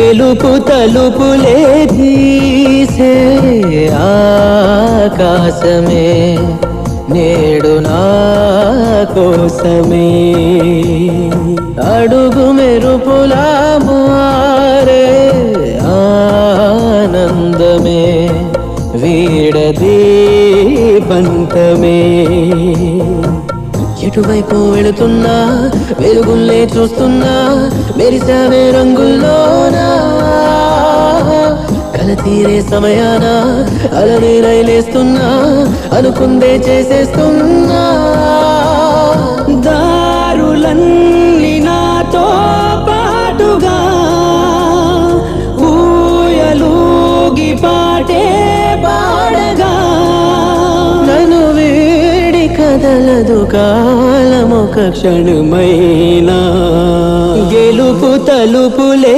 తెలుపు తలుపులే తీసే ఆకాశమే నేడు నా కోసమే అడుగు మెరుపులా మారే ఆనందమే వీడది పంతమే ఎటువైపు వెళుతున్నా వెలుగుల్లే చూస్తున్నా మెరిసావే రంగుల్లోనా కల తీరే సమయాన అలనే రైలేస్తున్నా అనుకుందే చేసేస్తున్నా దారులన్నీ నాతో పాటుగా ఊయలూగి పాటే పాడగా నన్ను వీడి కదలదు కాలమొక క్షణమైనా గెలుపు తలుపులే